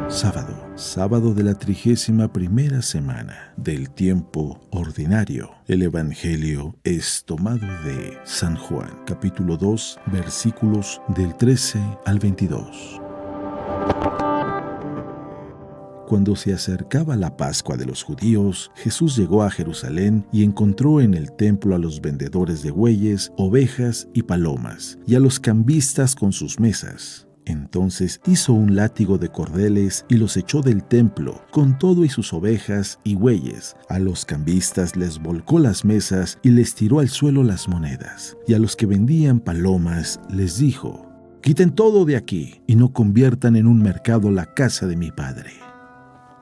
Sábado de la 31ª semana del tiempo ordinario. El Evangelio es tomado de San Juan, capítulo 2, versículos del 13 al 22. Cuando se acercaba la Pascua de los judíos, Jesús llegó a Jerusalén y encontró en el templo a los vendedores de bueyes, ovejas y palomas, y a los cambistas con sus mesas. Entonces hizo un látigo de cordeles y los echó del templo, con todo y sus ovejas y bueyes. A los cambistas les volcó las mesas y les tiró al suelo las monedas. Y a los que vendían palomas les dijo: «Quiten todo de aquí y no conviertan en un mercado la casa de mi Padre».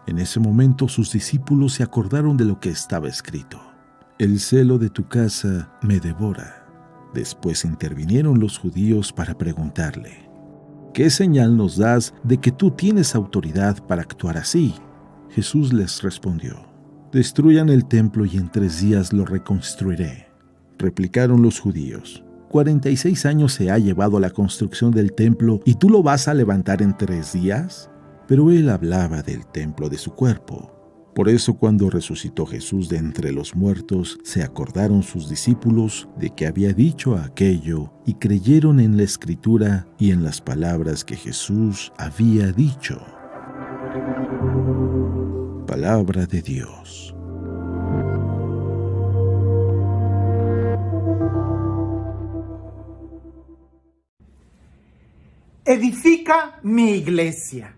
En ese momento sus discípulos se acordaron de lo que estaba escrito: «El celo de tu casa me devora». Después intervinieron los judíos para preguntarle: «¿Qué señal nos das de que tú tienes autoridad para actuar así?». Jesús les respondió: «Destruyan el templo y en 3 días lo reconstruiré». Replicaron los judíos: 46 años se ha llevado la construcción del templo y tú lo vas a levantar en 3 días. Pero él hablaba del templo de su cuerpo. Por eso cuando resucitó Jesús de entre los muertos, se acordaron sus discípulos de que había dicho aquello y creyeron en la Escritura y en las palabras que Jesús había dicho. Palabra de Dios. Edifica mi iglesia.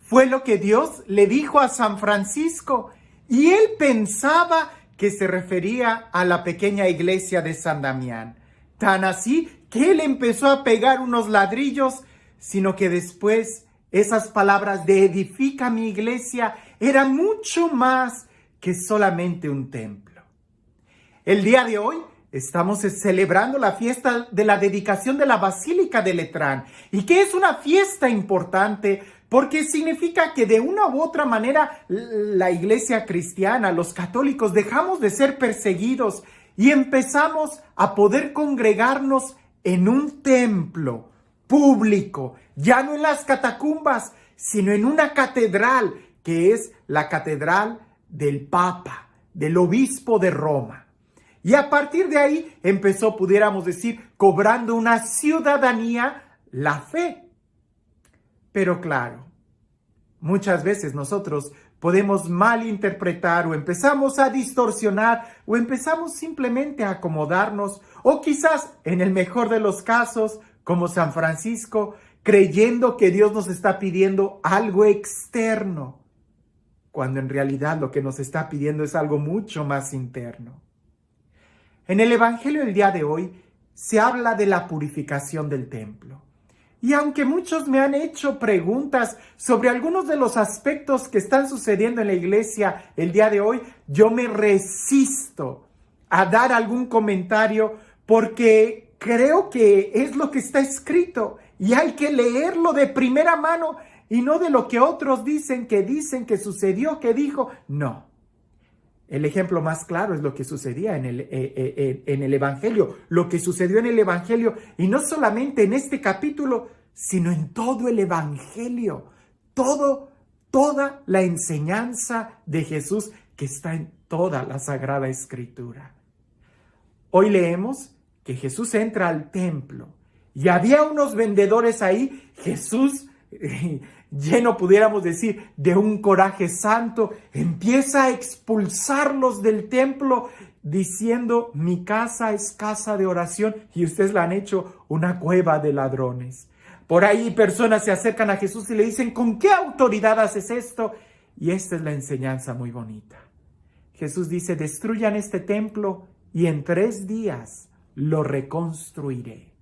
Fue lo que Dios le dijo a San Francisco, y él pensaba que se refería a la pequeña iglesia de San Damián. Tan así que él empezó a pegar unos ladrillos, sino que después esas palabras de edifica mi iglesia eran mucho más que solamente un templo. El día de hoy estamos celebrando la fiesta de la dedicación de la Basílica de Letrán, y que es una fiesta importante porque significa que de una u otra manera la iglesia cristiana, los católicos, dejamos de ser perseguidos y empezamos a poder congregarnos en un templo público, ya no en las catacumbas, sino en una catedral, que es la catedral del Papa, del obispo de Roma. Y a partir de ahí empezó, pudiéramos decir, cobrando una ciudadanía la fe. Pero claro, muchas veces nosotros podemos malinterpretar o empezamos a distorsionar o empezamos simplemente a acomodarnos, o quizás, en el mejor de los casos, como San Francisco, creyendo que Dios nos está pidiendo algo externo, cuando en realidad lo que nos está pidiendo es algo mucho más interno. En el Evangelio del día de hoy se habla de la purificación del templo. Y aunque muchos me han hecho preguntas sobre algunos de los aspectos que están sucediendo en la iglesia el día de hoy, yo me resisto a dar algún comentario porque creo que es lo que está escrito y hay que leerlo de primera mano y no de lo que otros dicen que sucedió, que dijo. No. El ejemplo más claro es lo que sucedía en el Evangelio, lo que sucedió en el Evangelio, y no solamente en este capítulo, sino en todo el Evangelio, toda la enseñanza de Jesús que está en toda la Sagrada Escritura. Hoy leemos que Jesús entra al templo y había unos vendedores ahí. Jesús, lleno, pudiéramos decir, de un coraje santo, empieza a expulsarlos del templo diciendo: mi casa es casa de oración y ustedes la han hecho una cueva de ladrones. Por ahí personas se acercan a Jesús y le dicen: ¿con qué autoridad haces esto? Y esta es la enseñanza muy bonita. Jesús dice: destruyan este templo y en 3 días lo reconstruiré.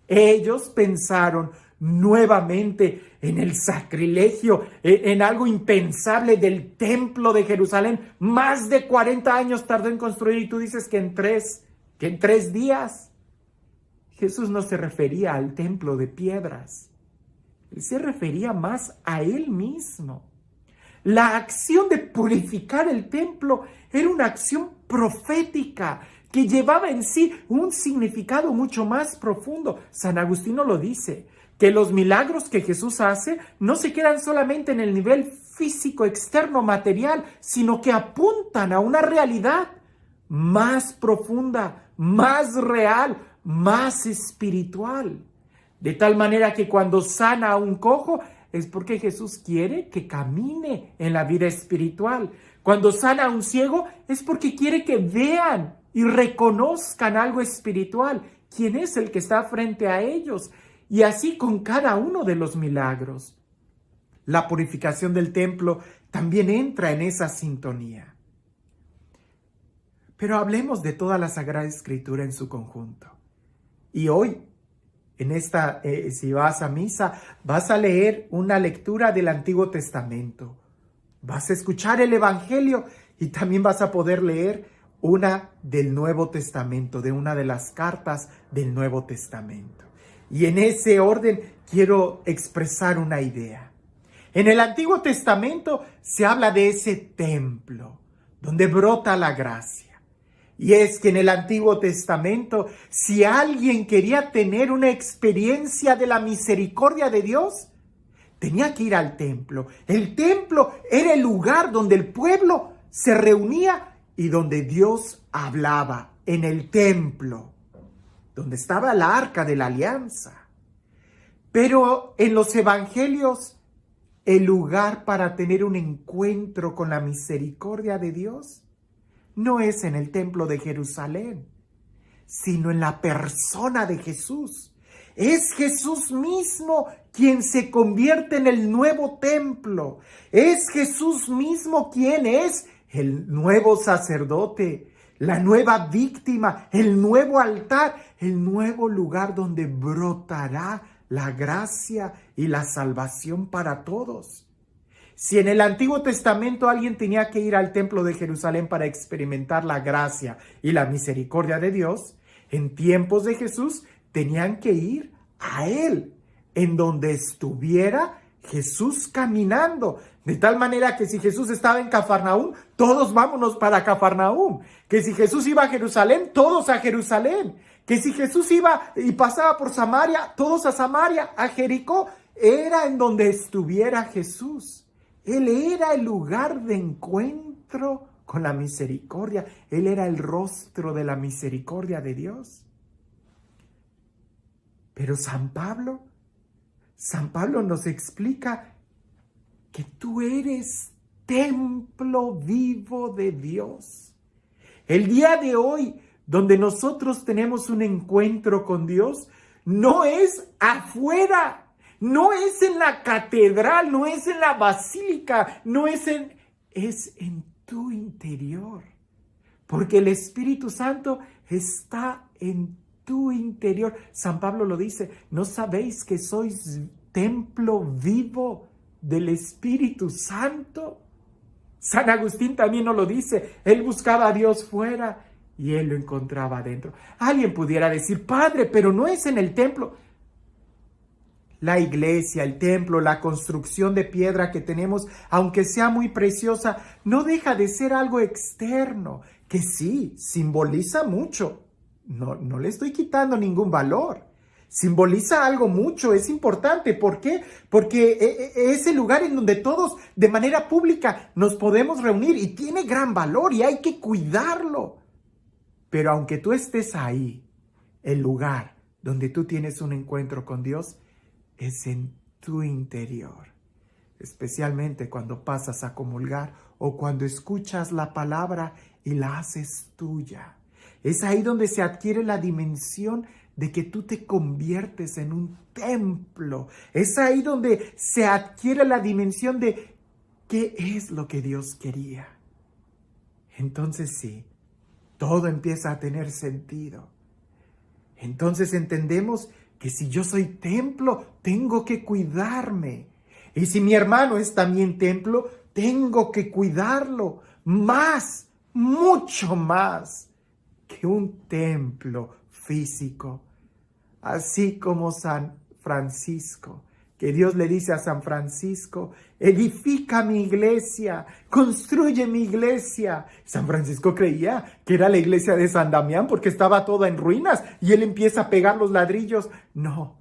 Ellos pensaron nuevamente en el sacrilegio, en algo impensable del templo de Jerusalén. Más de 40 años tardó en construir y tú dices que en 3 días. Jesús no se refería al templo de piedras. Él se refería más a él mismo. La acción de purificar el templo era una acción profética que llevaba en sí un significado mucho más profundo. San Agustín lo dice: que los milagros que Jesús hace no se quedan solamente en el nivel físico, externo, material, sino que apuntan a una realidad más profunda, más real, más espiritual. De tal manera que cuando sana a un cojo es porque Jesús quiere que camine en la vida espiritual. Cuando sana a un ciego es porque quiere que vean y reconozcan algo espiritual. ¿Quién es el que está frente a ellos? Y así con cada uno de los milagros. La purificación del templo también entra en esa sintonía. Pero hablemos de toda la Sagrada Escritura en su conjunto. Y hoy, si vas a misa, vas a leer una lectura del Antiguo Testamento. Vas a escuchar el Evangelio y también vas a poder leer una del Nuevo Testamento, de una de las cartas del Nuevo Testamento. Y en ese orden quiero expresar una idea. En el Antiguo Testamento se habla de ese templo donde brota la gracia. Y es que en el Antiguo Testamento, si alguien quería tener una experiencia de la misericordia de Dios, tenía que ir al templo. El templo era el lugar donde el pueblo se reunía y donde Dios hablaba, en el templo, donde estaba la arca de la alianza. Pero en los evangelios, el lugar para tener un encuentro con la misericordia de Dios no es en el templo de Jerusalén, sino en la persona de Jesús. Es Jesús mismo quien se convierte en el nuevo templo. Es Jesús mismo quien es el nuevo sacerdote, la nueva víctima, el nuevo altar, el nuevo lugar donde brotará la gracia y la salvación para todos. Si en el Antiguo Testamento alguien tenía que ir al templo de Jerusalén para experimentar la gracia y la misericordia de Dios, en tiempos de Jesús tenían que ir a Él, en donde estuviera Jesús caminando. De tal manera que si Jesús estaba en Cafarnaúm, todos vámonos para Cafarnaúm. Que si Jesús iba a Jerusalén, todos a Jerusalén. Que si Jesús iba y pasaba por Samaria, todos a Samaria, a Jericó. Era en donde estuviera Jesús. Él era el lugar de encuentro con la misericordia. Él era el rostro de la misericordia de Dios. Pero San Pablo nos explica que tú eres templo vivo de Dios. El día de hoy, donde nosotros tenemos un encuentro con Dios, no es afuera. No es en la catedral, no es en la basílica, es en tu interior. Porque el Espíritu Santo está en tu interior. San Pablo lo dice, ¿no sabéis que sois templo vivo del Espíritu Santo? San Agustín también nos lo dice, él buscaba a Dios fuera y él lo encontraba adentro. Alguien pudiera decir, Padre, pero no es en el templo. La iglesia, el templo, la construcción de piedra que tenemos, aunque sea muy preciosa, no deja de ser algo externo, que sí, simboliza mucho. No le estoy quitando ningún valor. Simboliza algo mucho, es importante. ¿Por qué? Porque es el lugar en donde todos de manera pública nos podemos reunir y tiene gran valor y hay que cuidarlo. Pero aunque tú estés ahí, el lugar donde tú tienes un encuentro con Dios es en tu interior, especialmente cuando pasas a comulgar o cuando escuchas la palabra y la haces tuya. Es ahí donde se adquiere la dimensión de que tú te conviertes en un templo. Es ahí donde se adquiere la dimensión de qué es lo que Dios quería. Entonces sí, todo empieza a tener sentido. Entonces entendemos que si yo soy templo, tengo que cuidarme. Y si mi hermano es también templo, tengo que cuidarlo más, mucho más que un templo físico. Así como San Francisco, que Dios le dice a San Francisco, edifica mi iglesia, construye mi iglesia. San Francisco creía que era la iglesia de San Damián porque estaba toda en ruinas y él empieza a pegar los ladrillos. No,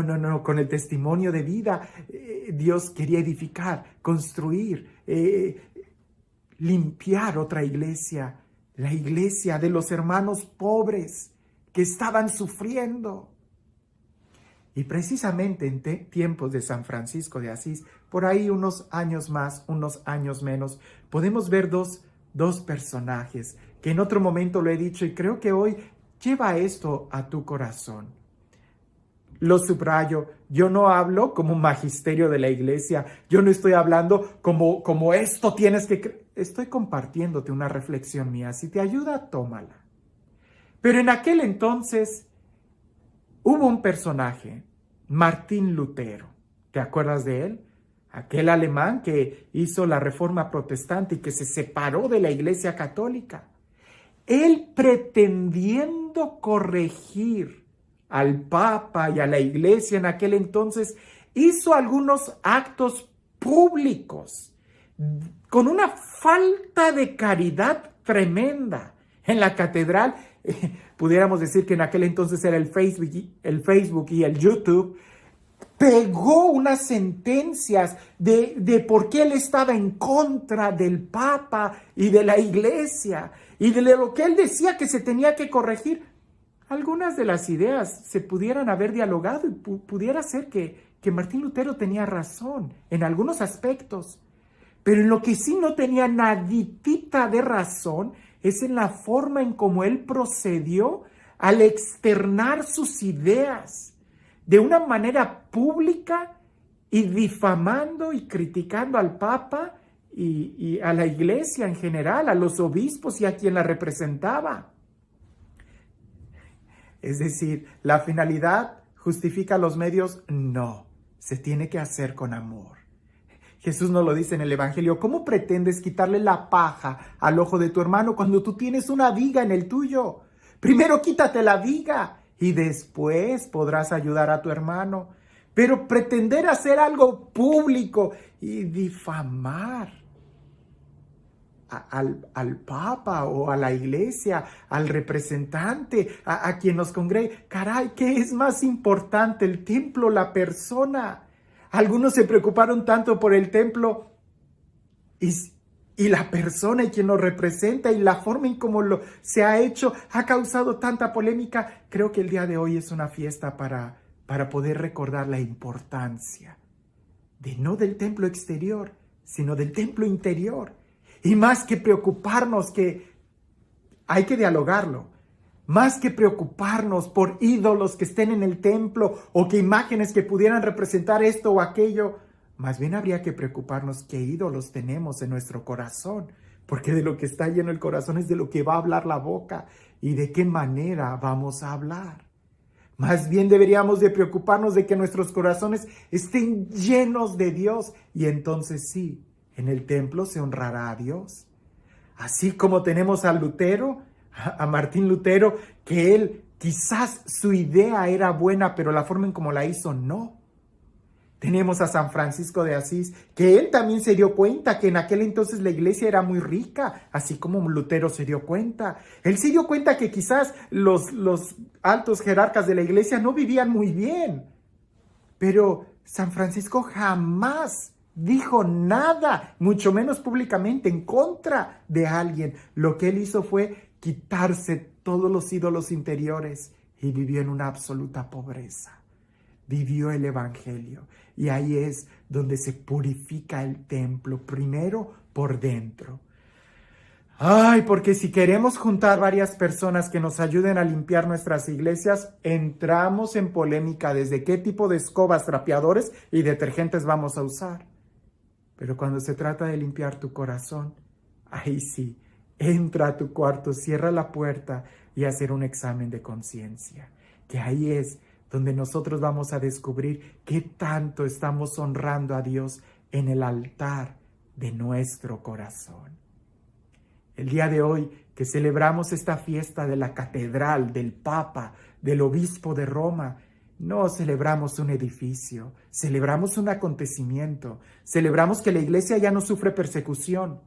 No, con el testimonio de vida, Dios quería edificar, construir, limpiar otra iglesia, la iglesia de los hermanos pobres que estaban sufriendo. Y precisamente en tiempos de San Francisco de Asís, por ahí unos años más, unos años menos, podemos ver dos personajes que en otro momento lo he dicho y creo que hoy lleva esto a tu corazón. Lo subrayo, yo no hablo como un magisterio de la iglesia, yo no estoy hablando como esto tienes que... Estoy compartiéndote una reflexión mía, si te ayuda, tómala. Pero en aquel entonces hubo un personaje, Martín Lutero, ¿te acuerdas de él? Aquel alemán que hizo la Reforma Protestante y que se separó de la Iglesia Católica. Él, pretendiendo corregir al Papa y a la Iglesia en aquel entonces, hizo algunos actos públicos con una falta de caridad tremenda. En la catedral, pudiéramos decir que en aquel entonces era el Facebook y el YouTube, pegó unas sentencias de por qué él estaba en contra del Papa y de la Iglesia y de lo que él decía que se tenía que corregir. Algunas de las ideas se pudieran haber dialogado y pudiera ser que Martín Lutero tenía razón en algunos aspectos, pero en lo que sí no tenía naditita de razón es en la forma en cómo él procedió al externar sus ideas de una manera pública y difamando y criticando al Papa y a la Iglesia en general, a los obispos y a quien la representaba. Es decir, ¿la finalidad justifica los medios? No, se tiene que hacer con amor. Jesús nos lo dice en el Evangelio. ¿Cómo pretendes quitarle la paja al ojo de tu hermano cuando tú tienes una viga en el tuyo? Primero quítate la viga y después podrás ayudar a tu hermano. Pero pretender hacer algo público y difamar al Papa o a la Iglesia, al representante, a quien nos congregue. Caray, ¿qué es más importante, el templo o la persona? Algunos se preocuparon tanto por el templo y la persona y quien lo representa y la forma en cómo se ha hecho ha causado tanta polémica. Creo que el día de hoy es una fiesta para poder recordar la importancia no del templo exterior, sino del templo interior. Y más que preocuparnos, que hay que dialogarlo, más que preocuparnos por ídolos que estén en el templo o que imágenes que pudieran representar esto o aquello, más bien habría que preocuparnos qué ídolos tenemos en nuestro corazón, porque de lo que está lleno el corazón es de lo que va a hablar la boca y de qué manera vamos a hablar. Más bien deberíamos de preocuparnos de que nuestros corazones estén llenos de Dios y entonces sí, en el templo se honrará a Dios. Así como tenemos a Lutero, a Martín Lutero, que él quizás su idea era buena, pero la forma en cómo la hizo no. Tenemos a San Francisco de Asís, que él también se dio cuenta que en aquel entonces la iglesia era muy rica, así como Lutero se dio cuenta. Él se dio cuenta que quizás los altos jerarcas de la iglesia no vivían muy bien. Pero San Francisco jamás dijo nada, mucho menos públicamente, en contra de alguien. Lo que él hizo fue quitarse todos los ídolos interiores y vivió en una absoluta pobreza. Vivió el Evangelio y ahí es donde se purifica el templo, primero por dentro. Ay, porque si queremos juntar varias personas que nos ayuden a limpiar nuestras iglesias, entramos en polémica desde qué tipo de escobas, trapeadores y detergentes vamos a usar. Pero cuando se trata de limpiar tu corazón, ahí sí, entra a tu cuarto, cierra la puerta y hacer un examen de conciencia. Que ahí es donde nosotros vamos a descubrir qué tanto estamos honrando a Dios en el altar de nuestro corazón. El día de hoy que celebramos esta fiesta de la catedral, del Papa, del Obispo de Roma, no celebramos un edificio, celebramos un acontecimiento, celebramos que la iglesia ya no sufre persecución.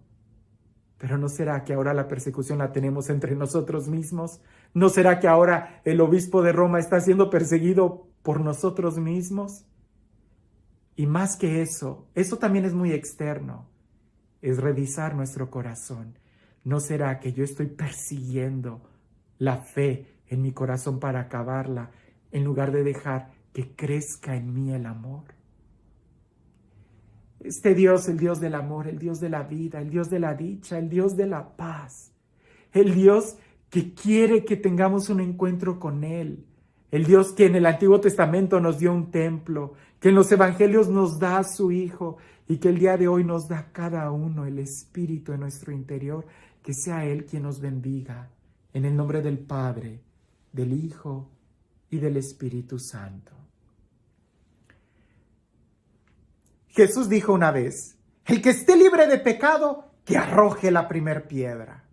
Pero ¿no será que ahora la persecución la tenemos entre nosotros mismos? ¿No será que ahora el obispo de Roma está siendo perseguido por nosotros mismos. Y más que eso también es muy externo, es revisar nuestro corazón. ¿No será que yo estoy persiguiendo la fe en mi corazón para acabarla, en lugar de dejar que crezca en mí el amor? Este Dios, el Dios del amor, el Dios de la vida, el Dios de la dicha, el Dios de la paz, el Dios que quiere que tengamos un encuentro con Él, el Dios que en el Antiguo Testamento nos dio un templo, que en los Evangelios nos da a su Hijo y que el día de hoy nos da a cada uno el Espíritu en nuestro interior, que sea Él quien nos bendiga, en el nombre del Padre, del Hijo y del Espíritu Santo. Jesús dijo una vez, el que esté libre de pecado, que arroje la primer piedra.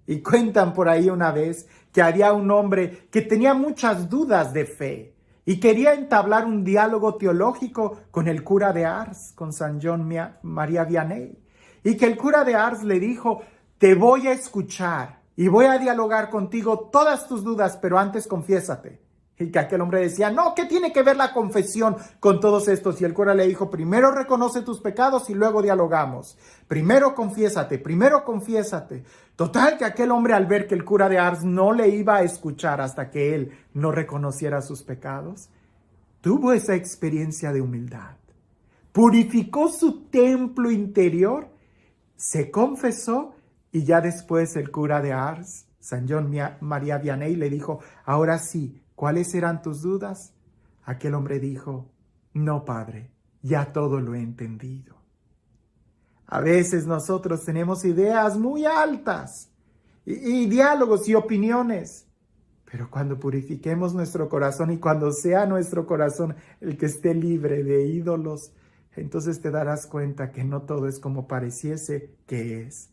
Y cuentan por ahí una vez que había un hombre que tenía muchas dudas de fe y quería entablar un diálogo teológico con el cura de Ars, con San John María Vianney. Y que el cura de Ars le dijo, te voy a escuchar y voy a dialogar contigo todas tus dudas, pero antes confiésate. Y que aquel hombre decía, no, ¿qué tiene que ver la confesión con todos estos? Y el cura le dijo, primero reconoce tus pecados y luego dialogamos. Primero confiésate, primero confiésate. Total que aquel hombre, al ver que el cura de Ars no le iba a escuchar hasta que él no reconociera sus pecados, tuvo esa experiencia de humildad. Purificó su templo interior, se confesó y ya después el cura de Ars, San John María Vianney, le dijo, ahora sí, ¿cuáles eran tus dudas? Aquel hombre dijo, no, padre, ya todo lo he entendido. A veces nosotros tenemos ideas muy altas y diálogos y opiniones, pero cuando purifiquemos nuestro corazón y cuando sea nuestro corazón el que esté libre de ídolos, entonces te darás cuenta que no todo es como pareciese que es.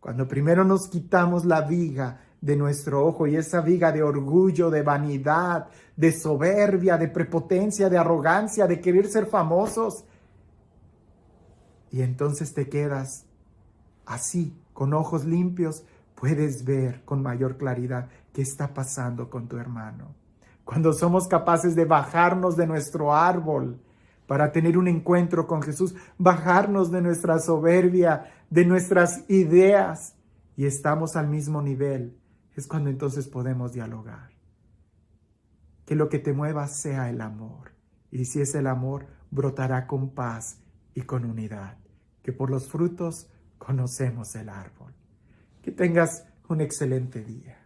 Cuando primero nos quitamos la viga de nuestro ojo y esa viga de orgullo, de vanidad, de soberbia, de prepotencia, de arrogancia, de querer ser famosos. Y entonces te quedas así, con ojos limpios, puedes ver con mayor claridad qué está pasando con tu hermano. Cuando somos capaces de bajarnos de nuestro árbol para tener un encuentro con Jesús, bajarnos de nuestra soberbia, de nuestras ideas y estamos al mismo nivel, es cuando entonces podemos dialogar. Que lo que te mueva sea el amor. Y si es el amor, brotará con paz y con unidad. Que por los frutos conocemos el árbol. Que tengas un excelente día.